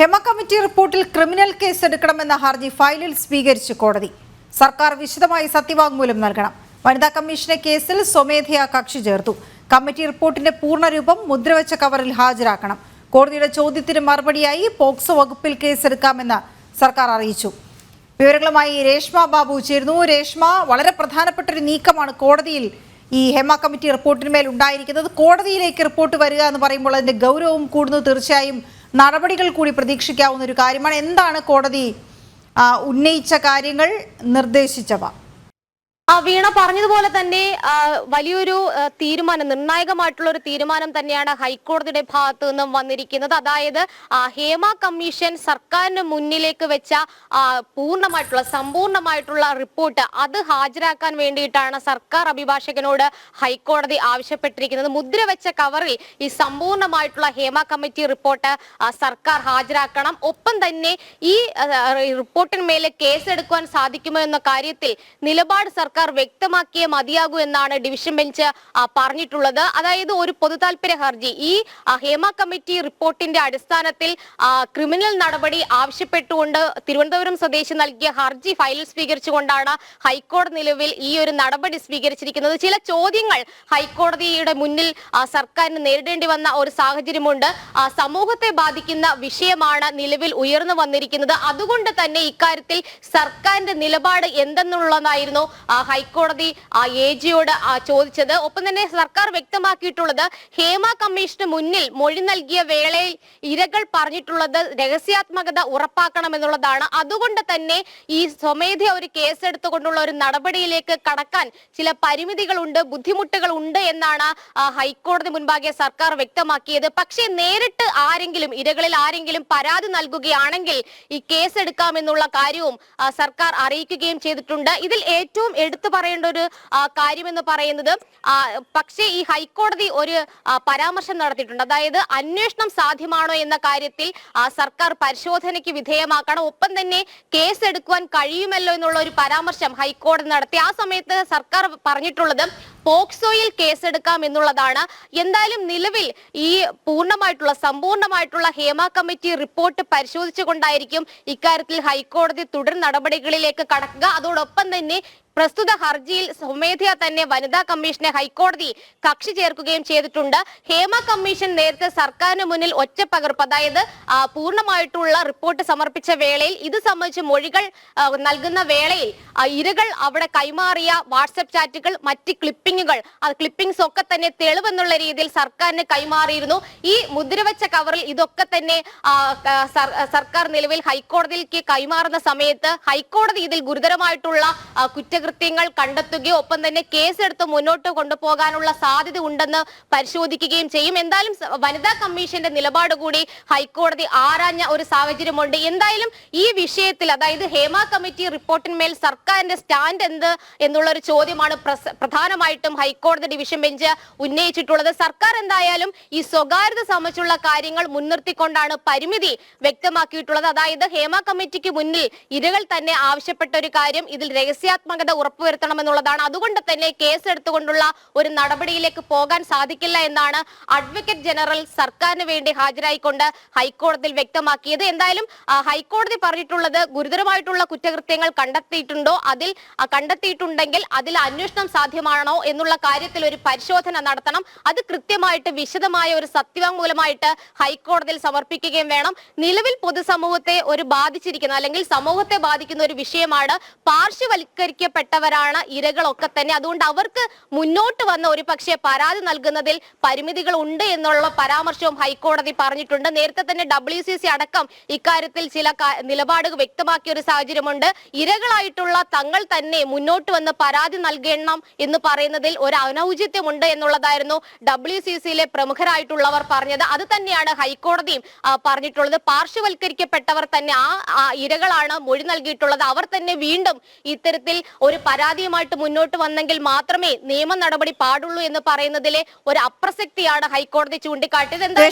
Hema committee റിപ്പോർട്ടിൽ criminal case എടുക്കണമെന്ന ഹർജി ഫയലിൽ സ്വീകരിച്ചു കോടതി. സർക്കാർ വിശദമായി സത്യവാങ്മൂലം നൽകണം. വനിതാ കമ്മീഷനെ കേസിൽ സ്വമേധയാ കക്ഷി ചേർത്തു. കമ്മിറ്റി റിപ്പോർട്ടിന്റെ പൂർണ്ണരൂപം മുദ്രവെച്ച കവറിൽ ഹാജരാക്കണം. കോടതിയുടെ ചോദ്യത്തിന് മറുപടിയായി പോക്സോ വകുപ്പിൽ കേസെടുക്കാമെന്ന് സർക്കാർ അറിയിച്ചു. വിവരങ്ങളുമായി രേഷ്മ ബാബു ചേരുന്നു. രേഷ്മ, വളരെ പ്രധാനപ്പെട്ട ഒരു നീക്കമാണ് കോടതിയിൽ ഈ ഹെമ കമ്മിറ്റി റിപ്പോർട്ടിന്മേൽ ഉണ്ടായിരിക്കുന്നത്. കോടതിയിലേക്ക് റിപ്പോർട്ട് വരിക എന്ന് പറയുമ്പോൾ അതിന്റെ ഗൗരവം കൂടുന്നു. തീർച്ചയായും നടപടികൾ കൂടി പ്രതീക്ഷിക്കാവുന്ന ഒരു കാര്യമാണ്. എന്താണ് കോടതി ഉന്നയിച്ച കാര്യങ്ങൾ, നിർദ്ദേശിച്ചവ? വീണ പറഞ്ഞതുപോലെ തന്നെ വലിയൊരു തീരുമാനം, നിർണായകമായിട്ടുള്ള ഒരു തീരുമാനം തന്നെയാണ് ഹൈക്കോടതിയുടെ ഭാഗത്തു നിന്നും വന്നിരിക്കുന്നത്. അതായത് ഹേമ കമ്മീഷൻ സർക്കാരിന് മുന്നിലേക്ക് വെച്ച സമ്പൂർണമായിട്ടുള്ള റിപ്പോർട്ട് അത് ഹാജരാക്കാൻ വേണ്ടിയിട്ടാണ് സർക്കാർ അഭിഭാഷകനോട് ഹൈക്കോടതി ആവശ്യപ്പെട്ടിരിക്കുന്നത്. മുദ്രവെച്ച കവറിൽ ഈ സമ്പൂർണമായിട്ടുള്ള ഹേമ കമ്മിറ്റി റിപ്പോർട്ട് സർക്കാർ ഹാജരാക്കണം. ഒപ്പം തന്നെ ഈ റിപ്പോർട്ടിന്മേലെ കേസെടുക്കുവാൻ സാധിക്കുമോ എന്ന കാര്യത്തിൽ നിലപാട് സർക്കാർ വ്യക്തമാക്കിയേ മതിയാകൂ എന്നാണ് ഡിവിഷൻ ബെഞ്ച് പറഞ്ഞിട്ടുള്ളത്. അതായത് ഒരു പൊതുതാൽപര്യ ഹർജി ഈ ഹേമ കമ്മിറ്റി റിപ്പോർട്ടിന്റെ അടിസ്ഥാനത്തിൽ ക്രിമിനൽ നടപടി ആവശ്യപ്പെട്ടുകൊണ്ട് തിരുവനന്തപുരം സ്വദേശി നൽകിയ ഹർജി ഫയലിൽ സ്വീകരിച്ചുകൊണ്ടാണ് ഹൈക്കോടതി നിലവിൽ ഈ ഒരു നടപടി സ്വീകരിച്ചിരിക്കുന്നത്. ചില ചോദ്യങ്ങൾ ഹൈക്കോടതിയുടെ മുന്നിൽ സർക്കാരിന് നേരിടേണ്ടി വന്ന ഒരു സാഹചര്യമുണ്ട്. സമൂഹത്തെ ബാധിക്കുന്ന വിഷയമാണ് നിലവിൽ ഉയർന്നു വന്നിരിക്കുന്നത്. അതുകൊണ്ട് തന്നെ ഇക്കാര്യത്തിൽ സർക്കാരിന്റെ നിലപാട് എന്തെന്നുള്ളതായിരുന്നു ഹൈക്കോടതി AGയോട് ചോദിച്ചത്. ഒപ്പം തന്നെ സർക്കാർ വ്യക്തമാക്കിയിട്ടുള്ളത് ഹേമ കമ്മീഷന് മുന്നിൽ മൊഴി നൽകിയ വേളയിൽ ഇരകൾ പറഞ്ഞിട്ടുള്ളത് രഹസ്യാത്മകത ഉറപ്പാക്കണമെന്നുള്ളതാണ്. അതുകൊണ്ട് തന്നെ ഈ സ്വമേധയാ ഒരു കേസെടുത്തുകൊണ്ടുള്ള ഒരു നടപടിയിലേക്ക് കടക്കാൻ ചില പരിമിതികളുണ്ട്, ബുദ്ധിമുട്ടുകൾ ഉണ്ട് എന്നാണ് ഹൈക്കോടതി മുൻപാകെ സർക്കാർ വ്യക്തമാക്കിയത്. പക്ഷേ നേരിട്ട് ഇരകളിൽ ആരെങ്കിലും പരാതി നൽകുകയാണെങ്കിൽ ഈ കേസെടുക്കാമെന്നുള്ള കാര്യവും സർക്കാർ അറിയിക്കുകയും ചെയ്തിട്ടുണ്ട്. ഇതിൽ ഏറ്റവും എടുത്തു പറയേണ്ട ഒരു കാര്യമെന്ന് പറയുന്നത് പക്ഷേ ഈ ഹൈക്കോടതി ഒരു പരാമർശം നടത്തിയിട്ടുണ്ട്. അതായത് അന്വേഷണം സാധ്യമാണോ എന്ന കാര്യത്തിൽ സർക്കാർ പരിശോധനയ്ക്ക് വിധേയമാക്കണം. ഒപ്പം തന്നെ കേസെടുക്കുവാൻ കഴിയുമല്ലോ എന്നുള്ള ഒരു പരാമർശം ഹൈക്കോടതി നടത്തി. ആ സമയത്ത് സർക്കാർ പറഞ്ഞിട്ടുള്ളത് പോക്സോയിൽ കേസെടുക്കാം എന്നുള്ളതാണ്. എന്തായാലും നിലവിൽ ഈ സമ്പൂർണമായിട്ടുള്ള ഹേമ കമ്മിറ്റി റിപ്പോർട്ട് പരിശോധിച്ചുകൊണ്ടായിരിക്കും ഇക്കാര്യത്തിൽ ഹൈക്കോടതി തുടർ നടപടികളിലേക്ക് കടക്കുക. അതോടൊപ്പം തന്നെ പ്രസ്തുത ഹർജിയിൽ സ്വമേധയാ തന്നെ വനിതാ കമ്മീഷനെ ഹൈക്കോടതി കക്ഷി ചേർക്കുകയും ചെയ്തിട്ടുണ്ട്. ഹേമ കമ്മീഷൻ നേരത്തെ സർക്കാരിന് മുന്നിൽ ഒറ്റപ്പകർപ്പ്, അതായത് പൂർണ്ണമായിട്ടുള്ള റിപ്പോർട്ട് സമർപ്പിച്ച വേളയിൽ ഇത് സംബന്ധിച്ച് മൊഴികൾ നൽകുന്ന വേളയിൽ ഇരകൾ അവിടെ കൈമാറിയ വാട്സ്ആപ്പ് ചാറ്റുകൾ, മറ്റ് ക്ലിപ്പിംഗ്സ് ഒക്കെ തന്നെ തെളിവെന്നുള്ള രീതിയിൽ സർക്കാരിന് കൈമാറിയിരുന്നു. ഈ മുദ്രവെച്ച കവറിൽ ഇതൊക്കെ തന്നെ സർക്കാർ നിലവിൽ ഹൈക്കോടതിയിലേക്ക് കൈമാറുന്ന സമയത്ത് ഹൈക്കോടതി ഇതിൽ ഗുരുതരമായിട്ടുള്ള കുറ്റകൃത്യങ്ങൾ കണ്ടെത്തുകയോ ഒപ്പം തന്നെ കേസെടുത്ത് മുന്നോട്ട് കൊണ്ടുപോകാനുള്ള സാധ്യത ഉണ്ടെന്ന് പരിശോധിക്കുകയും ചെയ്യും. എന്തായാലും വനിതാ കമ്മീഷന്റെ നിലപാട് കൂടി ഹൈക്കോടതി ആരാഞ്ഞ ഒരു സാഹചര്യമുണ്ട്. എന്തായാലും ഈ വിഷയത്തിൽ, അതായത് ഹേമ കമ്മിറ്റി റിപ്പോർട്ടിന്മേൽ സർക്കാരിന്റെ സ്റ്റാൻഡ് എന്ത് എന്നുള്ള ഒരു ചോദ്യമാണ് പ്രധാനമായിട്ടും ഹൈക്കോടതി ഡിവിഷൻ ബെഞ്ച് ഉന്നയിച്ചിട്ടുള്ളത്. സർക്കാർ എന്തായാലും ഈ സ്വകാര്യത സംബന്ധിച്ചുള്ള കാര്യങ്ങൾ മുൻനിർത്തിക്കൊണ്ടാണ് പരിമിതി വ്യക്തമാക്കിയിട്ടുള്ളത്. അതായത് ഹേമ കമ്മിറ്റിക്ക് മുന്നിൽ ഇരകൾ തന്നെ ആവശ്യപ്പെട്ട ഒരു കാര്യം ഇതിൽ രഹസ്യാത്മകത ഉറപ്പുവരുത്തണമെന്നുള്ളതാണ്. അതുകൊണ്ട് തന്നെ കേസെടുത്തുകൊണ്ടുള്ള ഒരു നടപടിയിലേക്ക് പോകാൻ സാധിക്കില്ല എന്നാണ് അഡ്വക്കേറ്റ് ജനറൽ സർക്കാരിന് വേണ്ടി ഹാജരായിക്കൊണ്ട് ഹൈക്കോടതിയിൽ വ്യക്തമാക്കിയത്. എന്തായാലും ഹൈക്കോടതി പറഞ്ഞിട്ടുള്ളത് ഗുരുതരമായിട്ടുള്ള കുറ്റകൃത്യങ്ങൾ കണ്ടെത്തിയിട്ടുണ്ടെങ്കിൽ അതിൽ അന്വേഷണം സാധ്യമാണോ എന്നുള്ള കാര്യത്തിൽ ഒരു പരിശോധന നടത്തണം. അത് കൃത്യമായിട്ട് വിശദമായ ഒരു സത്യവാങ്മൂലമായിട്ട് ഹൈക്കോടതിയിൽ സമർപ്പിക്കുകയും വേണം. നിലവിൽ പൊതുസമൂഹത്തെ ബാധിച്ചിരിക്കുന്ന അല്ലെങ്കിൽ സമൂഹത്തെ ബാധിക്കുന്ന ഒരു വിഷയമാണ്. പാർശ്വവൽക്കരിക്കപ്പെട്ടവരാണ് ഇരകളൊക്കെ തന്നെ. അതുകൊണ്ട് അവർക്ക് മുന്നോട്ട് വന്ന ഒരു പക്ഷേ പരാതി നൽകുന്നതിൽ പരിമിതികൾ ഉണ്ട് എന്നുള്ള പരാമർശവും ഹൈക്കോടതി പറഞ്ഞിട്ടുണ്ട്. നേരത്തെ തന്നെ WCC അടക്കം ഇക്കാര്യത്തിൽ ചില നിലപാടുകൾ വ്യക്തമാക്കിയ ഒരു സാഹചര്യമുണ്ട്. ഇരകളായിട്ടുള്ള തങ്ങൾ തന്നെ മുന്നോട്ട് വന്ന് പരാതി നൽകണം എന്ന് പറയുന്നതിൽ ഒരു അനൗചിത്യമുണ്ട് എന്നുള്ളതായിരുന്നു WCCയിലെ പ്രമുഖരായിട്ടുള്ളവർ പറഞ്ഞത്. അത് തന്നെയാണ് ഹൈക്കോടതിയും പറഞ്ഞിട്ടുള്ളത്. പാർശ്വവൽക്കരിക്കപ്പെട്ടവർ തന്നെ ആ ഇരകളാണ് മൊഴി നൽകിയിട്ടുള്ളത്. അവർ തന്നെ വീണ്ടും ഇത്തരത്തിൽ ഒരു പരാതിയുമായിട്ട് മുന്നോട്ട് വന്നെങ്കിൽ മാത്രമേ നിയമ നടപടി പാടുള്ളൂ എന്ന് പറയുന്നതിലെ ഒരു അപ്രസക്തിയാണ് ഹൈക്കോടതി ചൂണ്ടിക്കാട്ടിയത്.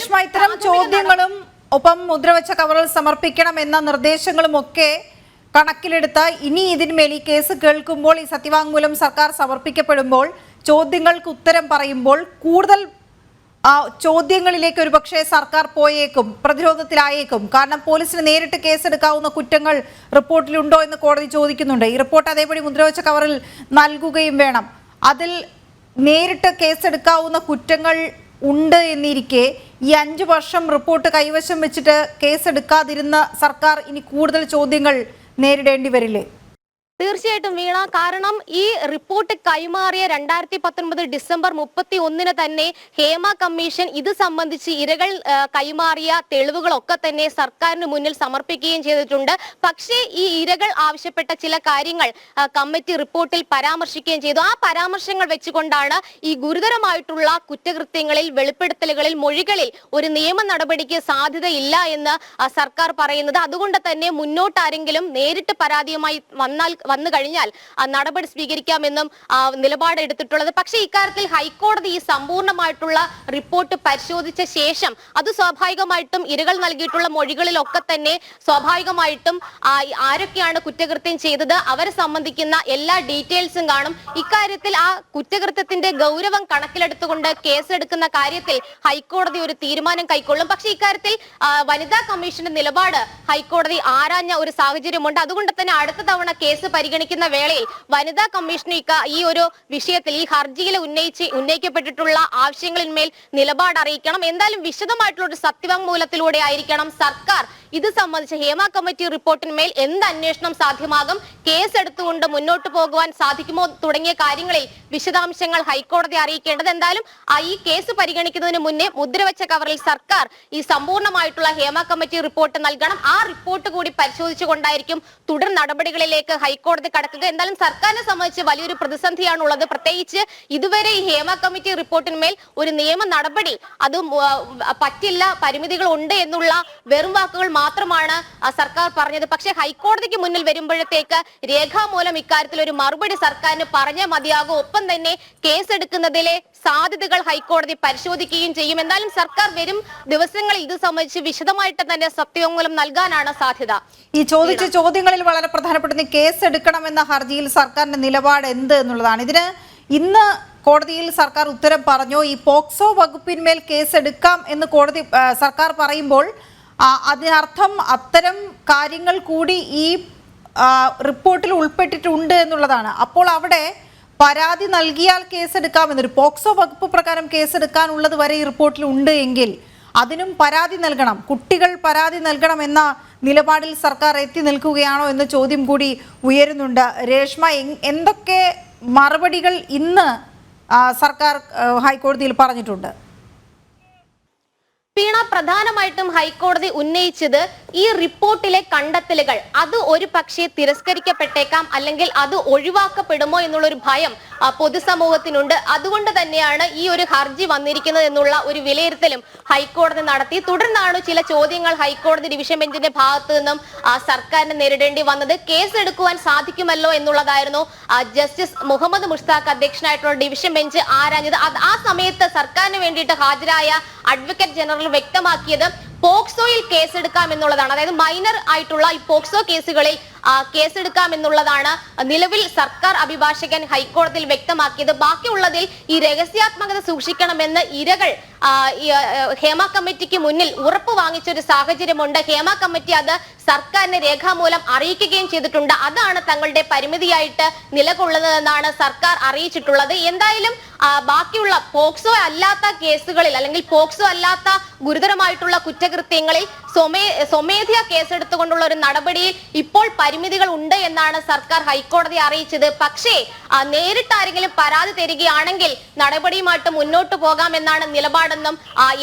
ഇത്തരം ചോദ്യങ്ങളും ഒപ്പം മുദ്രവെച്ച കവറിൽ സമർപ്പിക്കണം എന്ന നിർദ്ദേശങ്ങളും ഒക്കെ കണക്കിലെടുത്ത് ഇനി ഇതിന്മേൽ ഈ കേസ് കേൾക്കുമ്പോൾ, ഈ സത്യവാങ്മൂലം സർക്കാർ സമർപ്പിക്കപ്പെടുമ്പോൾ, ചോദ്യങ്ങൾക്ക് ഉത്തരം പറയുമ്പോൾ കൂടുതൽ ചോദ്യങ്ങളിലേക്ക് ഒരുപക്ഷെ സർക്കാർ പോയേക്കും, പ്രതിരോധത്തിലായേക്കും. കാരണം പോലീസിന് നേരിട്ട് കേസെടുക്കാവുന്ന കുറ്റങ്ങൾ റിപ്പോർട്ടിലുണ്ടോ എന്ന് കോടതി ചോദിക്കുന്നുണ്ട്. ഈ റിപ്പോർട്ട് അതേപടി മുദ്രവെച്ച കവറിൽ നൽകുകയും വേണം. അതിൽ നേരിട്ട് കേസെടുക്കാവുന്ന കുറ്റങ്ങൾ ഉണ്ട് എന്നിരിക്കെ ഈ 5 വർഷം റിപ്പോർട്ട് കൈവശം വെച്ചിട്ട് കേസെടുക്കാതിരുന്ന സർക്കാർ ഇനി കൂടുതൽ ചോദ്യങ്ങൾ നേരിടേണ്ടി വരില്ലേ? തീർച്ചയായിട്ടും വീണ, കാരണം ഈ റിപ്പോർട്ട് കൈമാറിയ 2019 ഡിസംബർ 31 തന്നെ ഹേമ കമ്മീഷൻ ഇത് സംബന്ധിച്ച് ഇരകൾ കൈമാറിയ തെളിവുകളൊക്കെ തന്നെ സർക്കാരിന് മുന്നിൽ സമർപ്പിക്കുകയും ചെയ്തിട്ടുണ്ട്. പക്ഷേ ഈ ഇരകൾ ആവശ്യപ്പെട്ട ചില കാര്യങ്ങൾ കമ്മിറ്റി റിപ്പോർട്ടിൽ പരാമർശിക്കുകയും ചെയ്തു. ആ പരാമർശങ്ങൾ വെച്ചുകൊണ്ടാണ് ഈ ഗുരുതരമായിട്ടുള്ള കുറ്റകൃത്യങ്ങളിൽ, വെളിപ്പെടുത്തലുകളിൽ, മൊഴികളിൽ ഒരു നിയമ നടപടിക്ക് സാധ്യതയില്ല എന്ന് സർക്കാർ പറയുന്നത്. അതുകൊണ്ട് തന്നെ മുന്നോട്ടാരെങ്കിലും നേരിട്ട് പരാതിയുമായി വന്നു കഴിഞ്ഞാൽ നടപടി സ്വീകരിക്കാമെന്നും നിലപാടെടുത്തിട്ടുള്ളത്. പക്ഷേ ഇക്കാര്യത്തിൽ ഹൈക്കോടതി ഈ സമ്പൂർണ്ണമായിട്ടുള്ള റിപ്പോർട്ട് പരിശോധിച്ച ശേഷം അത് സ്വാഭാവികമായിട്ടും ഇരകൾ നൽകിയിട്ടുള്ള മൊഴികളിലൊക്കെ തന്നെ സ്വാഭാവികമായിട്ടും ആരൊക്കെയാണ് കുറ്റകൃത്യം ചെയ്തത് അവരെ സംബന്ധിക്കുന്ന എല്ലാ ഡീറ്റെയിൽസും കാണും. ഇക്കാര്യത്തിൽ ആ കുറ്റകൃത്യത്തിന്റെ ഗൗരവം കണക്കിലെടുത്തുകൊണ്ട് കേസെടുക്കുന്ന കാര്യത്തിൽ ഹൈക്കോടതി ഒരു തീരുമാനം കൈക്കൊള്ളും. പക്ഷേ ഇക്കാര്യത്തിൽ വനിതാ കമ്മീഷന്റെ നിലപാട് ഹൈക്കോടതി ആരാഞ്ഞ ഒരു സാഹചര്യമുണ്ട്. അതുകൊണ്ട് തന്നെ അടുത്ത തവണ കേസ് പരിഗണിക്കുന്ന വേളയിൽ വനിതാ കമ്മീഷന് ഈ ഒരു വിഷയത്തിൽ, ഈ ഹർജിയിൽ ഉന്നയിക്കപ്പെട്ടിട്ടുള്ള ആവശ്യങ്ങളിന്മേൽ നിലപാട് അറിയിക്കണം. എന്തായാലും വിശദമായിട്ടുള്ള ഒരു സത്യവാങ്മൂലത്തിലൂടെ ആയിരിക്കണം സർക്കാർ ഇത് സംബന്ധിച്ച് ഹേമ കമ്മിറ്റി റിപ്പോർട്ടിന്മേൽ എന്ത് അന്വേഷണം സാധ്യമാകും, കേസ് എടുത്തുകൊണ്ട് മുന്നോട്ട് പോകുവാൻ സാധിക്കുമോ തുടങ്ങിയ കാര്യങ്ങളിൽ വിശദാംശങ്ങൾ ഹൈക്കോടതി അറിയിക്കേണ്ടത്. എന്തായാലും ഈ കേസ് പരിഗണിക്കുന്നതിന് മുന്നേ മുദ്രവെച്ച കവറിൽ സർക്കാർ ഈ സമ്പൂർണ്ണമായിട്ടുള്ള ഹേമ കമ്മിറ്റി റിപ്പോർട്ട് നൽകണം. ആ റിപ്പോർട്ട് കൂടി പരിശോധിച്ചുകൊണ്ടായിരിക്കും തുടർ നടപടികളിലേക്ക് ഹൈക്കോടതി കടക്കുക. എന്തായാലും സർക്കാരിനെ സംബന്ധിച്ച് വലിയൊരു പ്രതിസന്ധിയാണുള്ളത്. പ്രത്യേകിച്ച് ഇതുവരെ ഈ ഹേമ കമ്മിറ്റി റിപ്പോർട്ടിന്മേൽ ഒരു നിയമ നടപടി അത് പറ്റില്ല, പരിമിതികൾ ഉണ്ട് എന്നുള്ള വെറും വാക്കുകൾ മാത്രമാണ് സർക്കാർ പറഞ്ഞത്. പക്ഷേ ഹൈക്കോടതിക്ക് മുന്നിൽ വരുമ്പോഴത്തേക്ക് രേഖാമൂലം ഇക്കാര്യത്തിൽ ഒരു മറുപടി സർക്കാരിന് പറഞ്ഞേ മതിയാകും. ഒപ്പം തന്നെ കേസെടുക്കുന്നതിലെ സാധ്യതകൾ ഹൈക്കോടതി പരിശോധിക്കുകയും ചെയ്യും. എന്തായാലും സർക്കാർ വരും ദിവസങ്ങളിൽ ഇത് സംബന്ധിച്ച് വിശദമായിട്ട് തന്നെ സത്യവാങ്മൂലം നൽകാനാണ് സാധ്യത. ഈ ചോദിച്ച ചോദ്യങ്ങളിൽ വളരെ പ്രധാനപ്പെട്ട കേസ് എടുക്കണമെന്ന ഹർജിയിൽ സർക്കാരിന്റെ നിലപാട് എന്ത് എന്നുള്ളതാണ്. ഇതിന് ഇന്ന് കോടതിയിൽ സർക്കാർ ഉത്തരം പറഞ്ഞു. ഈ പോക്സോ വകുപ്പിന്മേൽ കേസ് എടുക്കാം എന്ന് സർക്കാർ പറയുമ്പോൾ അതിനർത്ഥം അത്തരം കാര്യങ്ങൾ കൂടി ഈ റിപ്പോർട്ടിൽ ഉൾപ്പെട്ടിട്ടുണ്ട് എന്നുള്ളതാണ്. അപ്പോൾ അവിടെ പരാതി നൽകിയാൽ കേസെടുക്കാമെന്നൊരു പോക്സോ വകുപ്പ് പ്രകാരം കേസെടുക്കാനുള്ളത് വരെ ഈ റിപ്പോർട്ടിൽ ഉണ്ട് എങ്കിൽ അതിനും പരാതി നൽകണം, കുട്ടികൾ പരാതി നൽകണമെന്ന നിലപാടിൽ സർക്കാർ എത്തി നിൽക്കുകയാണോ എന്ന ചോദ്യം കൂടി ഉയരുന്നുണ്ട്. രേഷ്മ, എന്തൊക്കെ മറുപടികൾ ഇന്ന് സർക്കാർ ഹൈക്കോടതിയിൽ പറഞ്ഞിട്ടുണ്ട്? വീണ, പ്രധാനമായിട്ടും ഹൈക്കോടതി ഉന്നയിച്ചത് ഈ റിപ്പോർട്ടിലെ കണ്ടെത്തലുകൾ അത് ഒരു പക്ഷേ തിരസ്കരിക്കപ്പെട്ടേക്കാം, അല്ലെങ്കിൽ അത് ഒഴിവാക്കപ്പെടുമോ എന്നുള്ളൊരു ഭയം പൊതുസമൂഹത്തിനുണ്ട്. അതുകൊണ്ട് തന്നെയാണ് ഈ ഒരു ഹർജി വന്നിരിക്കുന്നത് എന്നുള്ള ഒരു വിലയിരുത്തലും ഹൈക്കോടതി നടത്തി. തുടർന്നാണ് ചില ചോദ്യങ്ങൾ ഹൈക്കോടതി ഡിവിഷൻ ബെഞ്ചിന്റെ ഭാഗത്തു നിന്നും സർക്കാരിന് നേരിടേണ്ടി വന്നത്. കേസ് എടുക്കുവാൻ സാധിക്കുമല്ലോ എന്നുള്ളതായിരുന്നു ജസ്റ്റിസ് മുഹമ്മദ് മുഷ്താഖ് അധ്യക്ഷനായിട്ടുള്ള ഡിവിഷൻ ബെഞ്ച് ആരാഞ്ഞത്. ആ സമയത്ത് സർക്കാരിന് വേണ്ടിയിട്ട് ഹാജരായ അഡ്വക്കേറ്റ് ജനറൽ വ്യക്തമാക്കിയത് പോക്സോയിൽ കേസെടുക്കാം എന്നുള്ളതാണ്. അതായത് മൈനർ ആയിട്ടുള്ള ഈ പോക്സോ കേസുകളിൽ കേസെടുക്കാം എന്നുള്ളതാണ് നിലവിൽ സർക്കാർ അഭിഭാഷകൻ ഹൈക്കോടതിയിൽ വ്യക്തമാക്കിയത്. ബാക്കിയുള്ളതിൽ ഈ രഹസ്യാത്മകത സൂക്ഷിക്കണമെന്ന് ഇരകൾ ഹേമ കമ്മിറ്റിക്ക് മുന്നിൽ ഉറപ്പ് വാങ്ങിച്ച ഒരു സാഹചര്യമുണ്ട്. ഹേമ കമ്മിറ്റി അത് സർക്കാരിനെ രേഖാമൂലം അറിയിക്കുകയും ചെയ്തിട്ടുണ്ട്. അതാണ് തങ്ങളുടെ പരിമിതിയായിട്ട് നിലകൊള്ളുന്നതെന്നാണ് സർക്കാർ അറിയിച്ചിട്ടുള്ളത്. എന്തായാലും ബാക്കിയുള്ള പോക്സോ അല്ലാത്ത കേസുകളിൽ, അല്ലെങ്കിൽ പോക്സോ അല്ലാത്ത ഗുരുതരമായിട്ടുള്ള കുറ്റകൃത്യങ്ങളിൽ സ്വമേധയാ കേസെടുത്തുകൊണ്ടുള്ള ഒരു നടപടിയിൽ ഇപ്പോൾ പരിമിതികൾ ഉണ്ട് എന്നാണ് സർക്കാർ ഹൈക്കോടതി അറിയിച്ചത്. പക്ഷേ നേരിട്ട് ആരെങ്കിലും പരാതി തരികയാണെങ്കിൽ നടപടിയുമായിട്ട് മുന്നോട്ട് പോകാമെന്നാണ് നിലപാടെന്നും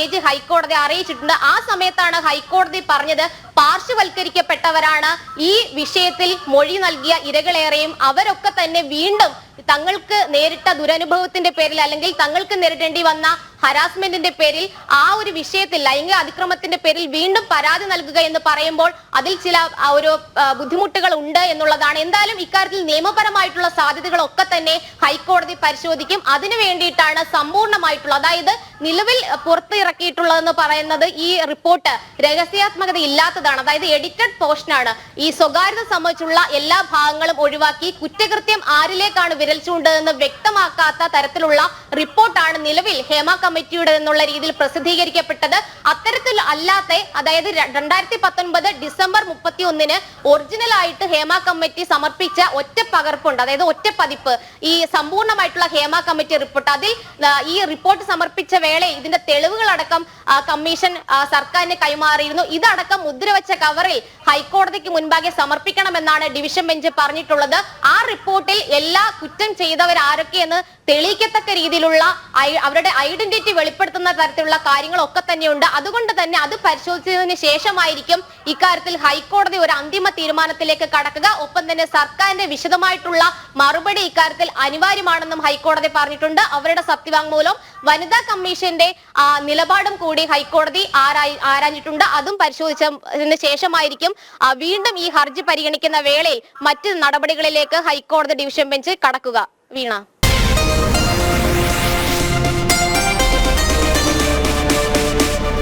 AG ഹൈക്കോടതി അറിയിച്ചിട്ടുണ്ട്. ആ സമയത്താണ് ഹൈക്കോടതി പറഞ്ഞത് പാർശ്വവൽക്കരിക്കപ്പെട്ടവരാണ് ഈ വിഷയത്തിൽ മൊഴി നൽകിയ ഇരകളേറെയും. അവരൊക്കെ തന്നെ വീണ്ടും തങ്ങൾക്ക് നേരിട്ട ദുരനുഭവത്തിന്റെ പേരിൽ, അല്ലെങ്കിൽ തങ്ങൾക്ക് നേരിടേണ്ടി വന്ന ഹരാസ്മെന്റിന്റെ പേരിൽ, ആ ഒരു വിഷയത്തിൽ ലൈംഗിക അതിക്രമത്തിന്റെ പേരിൽ വീണ്ടും പരാതി നൽകുക എന്ന് പറയുമ്പോൾ അതിൽ ചില ഒരു ബുദ്ധിമുട്ടുകൾ ഉണ്ട് എന്നുള്ളതാണ്. എന്തായാലും ഇക്കാര്യത്തിൽ നിയമപരമായിട്ടുള്ള സാധ്യതകളൊക്കെ തന്നെ ഹൈക്കോടതി പരിശോധിക്കും. അതിനു വേണ്ടിയിട്ടാണ് സമ്പൂർണ്ണമായിട്ടുള്ള, അതായത് നിലവിൽ പുറത്തിറക്കിയിട്ടുള്ളതെന്ന് പറയുന്നത് ഈ റിപ്പോർട്ട് രഹസ്യാത്മകത ഇല്ലാത്തതാണ്. രണ്ടാമതാണ്, അതായത് എഡിറ്റഡ് പോർഷനാണ്. ഈ സ്വകാര്യത സംബന്ധിച്ചുള്ള എല്ലാ ഭാഗങ്ങളും ഒഴിവാക്കി കുറ്റകൃത്യം ആരിലേക്കാണ് വിരൽ ചൂണ്ടതെന്ന് വ്യക്തമാക്കാത്ത തരത്തിലുള്ള റിപ്പോർട്ടാണ് നിലവിൽ ഹേമ കമ്മിറ്റിയുടെ എന്നുള്ള രീതിയിൽ പ്രസിദ്ധീകരിക്കപ്പെട്ടത്. അത്തരത്തിൽ അല്ലാത്ത, അതായത് 2019 ഡിസംബർ 31 ഒറിജിനൽ ആയിട്ട് ഹേമ കമ്മിറ്റി സമർപ്പിച്ച ഒറ്റ പകർപ്പുണ്ട്, അതായത് ഒറ്റ പതിപ്പ്, ഈ സമ്പൂർണ്ണമായിട്ടുള്ള ഹേമ കമ്മിറ്റി റിപ്പോർട്ട്. അതിൽ ഈ റിപ്പോർട്ട് സമർപ്പിച്ച വേളയിൽ ഇതിന്റെ തെളിവുകളടക്കം കമ്മീഷൻ സർക്കാരിന് കൈമാറിയിരുന്നു. ഇതടക്കം മുദ്രവെച്ച കവറിൽ ഹൈക്കോടതിക്ക് മുൻപാകെ സമർപ്പിക്കണമെന്നാണ് ഡിവിഷൻ ബെഞ്ച് പറഞ്ഞിട്ടുള്ളത്. ആ റിപ്പോർട്ടിൽ എല്ലാ കുറ്റം ചെയ്തവർ ആരൊക്കെയെന്ന് തെളിയിക്കത്തക്ക രീതിയിലുള്ള അവരുടെ ഐഡന്റിറ്റി വെളിപ്പെടുത്തുന്ന തരത്തിലുള്ള കാര്യങ്ങളൊക്കെ തന്നെയുണ്ട്. അതുകൊണ്ട് തന്നെ അത് പരിശോധിച്ചതിന് ശേഷമായിരിക്കും ഇക്കാര്യത്തിൽ ഹൈക്കോടതി ഒരു അന്തിമ തീരുമാനത്തിലേക്ക് കടക്കുക. ഒപ്പം തന്നെ സർക്കാരിന്റെ വിശദമായിട്ടുള്ള മറുപടി ഇക്കാര്യത്തിൽ അനിവാര്യമാണെന്നും ഹൈക്കോടതി പറഞ്ഞിട്ടുണ്ട്. അവരുടെ സത്യവാങ്മൂലം വനിതാ കമ്മീഷന്റെ നിലപാടും കൂടി ഹൈക്കോടതി ആരാഞ്ഞിട്ടുണ്ട്. അതും പരിശോധിച്ചതിന് ശേഷമായിരിക്കും വീണ്ടും ഈ ഹർജി പരിഗണിക്കുന്ന വേളയിൽ മറ്റ് നടപടികളിലേക്ക് ഹൈക്കോടതി ഡിവിഷൻ ബെഞ്ച് കടക്കുക. വീണ.